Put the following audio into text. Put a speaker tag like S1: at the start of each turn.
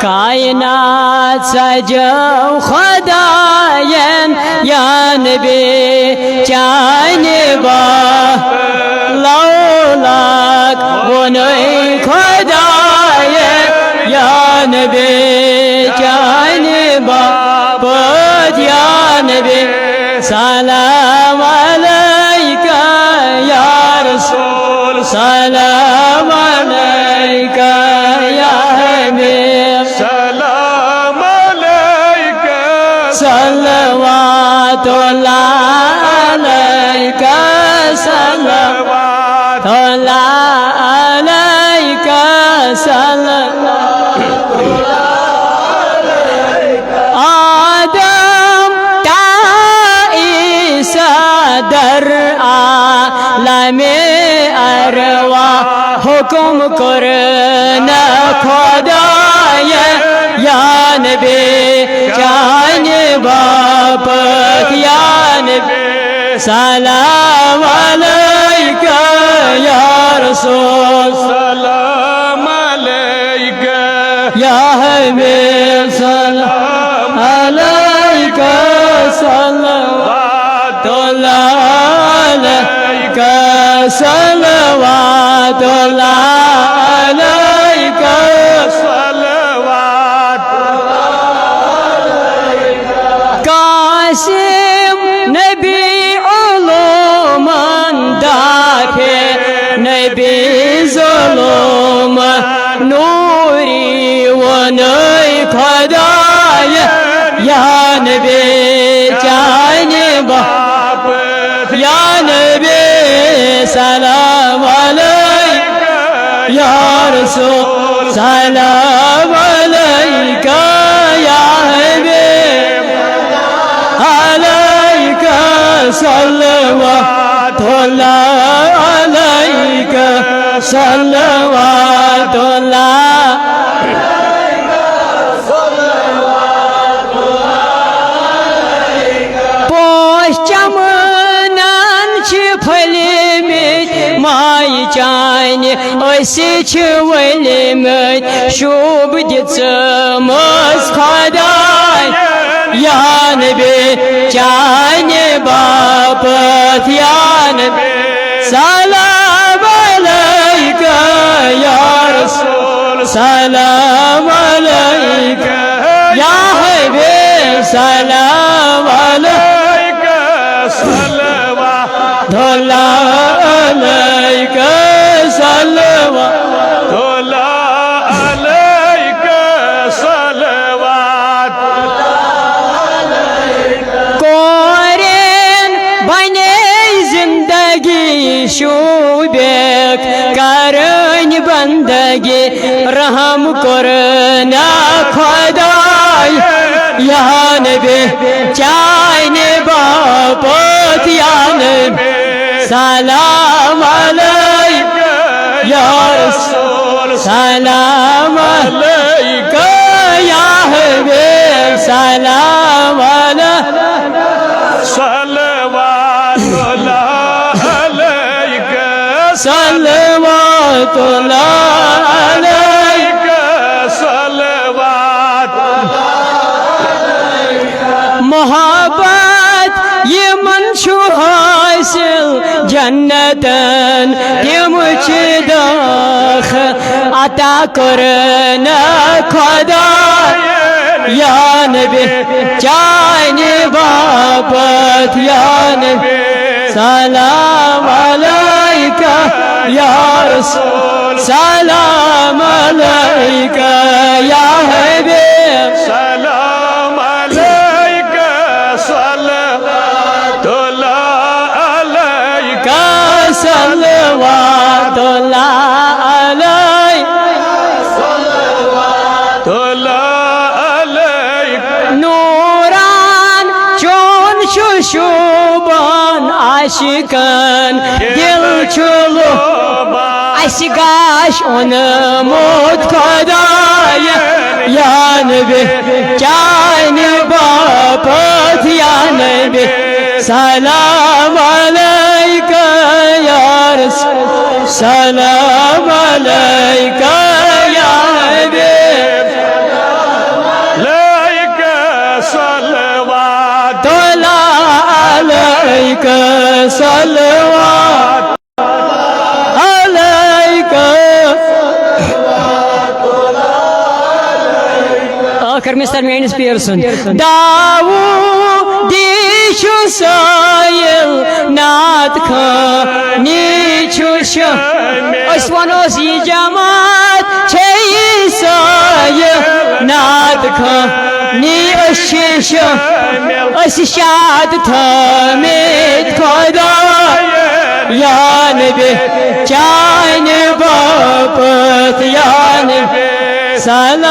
S1: कायनात सजव खुदायन या नबी चाने बा लौलाक वनई खुदायन या नबी चाने बा पद या नबी सलाम अलैका या रसूल सलाम अलैका या हबीब
S2: सलाम अलैका
S1: सल्लल्लाहु अलैका सल्लल्लाहु अलैका सल्लल्लाहु आदम ता ईसा दर आलमे अरवा हुकुम करना खुदाया या नबी चाने बापत या नबी सलाम अलैका या रसूल
S2: सलाम अलैका
S1: या हबीब सलाम अलैका सल्लल्लाहु अलैका सल्लल्लाहु अलैका कासिम नबी उलूमन दाफे नबी ज़ुलूम नूरी वनई खुदाया या नबी चाने बाप या नबी सलाम अलैका या रसूल सलाम अलैका या हबीब अलैका सल्लल्लाहु अलैका सल्लल्लाहु पोश चमनन छ फलिमत माय चाने असी छ वलिमत शुभ दित्मस खुदाय या नबी चाने बापत या नबी सलाम अलैका या रसूल सलाम अलैका या हबीब सलाम अलैका सल्लल्लाहु अलैका सल्लल्लाहु
S2: अलैका सलवात
S1: कोरेन बने जिंदगी शुबेक करन बंदगी रहम करना खुदाय या नबी चाने बापत या नबी सलाम अलैका या रसूल सलाम अलैका या हबीब सलाम अलैका
S2: सलवातु अलैका
S1: सल्लल्लाहु अलैका
S2: सलवात
S1: मोहब्बत ये मन छु हासिल जन्नतन यम छ दाख अता करना खुदा या नबी चाने बापत या नबी सलाम अलैका या रसूल सलाम अलैका या हबीब
S2: सलाम अलैका सल्लल्लाहु अलैका
S1: सल्लल्लाहु
S2: अलैका
S1: नूरान चोन शुशुबान आशिकन दिल चुलो अशगाश उनमुत खुदाया या नबी चाने बापत या नबी सलाम अलैका या रसूल सलाम अलैका या हबीब عليك صلوات عليك آخر مستر مينس بيرسون داوودی شو سایل ناتخ نیچو شو اسوانوس ی جماعت چه سایل ناتخ نی اشش اششاد تامید خدا یا نبی جان بابت یا نبی سلام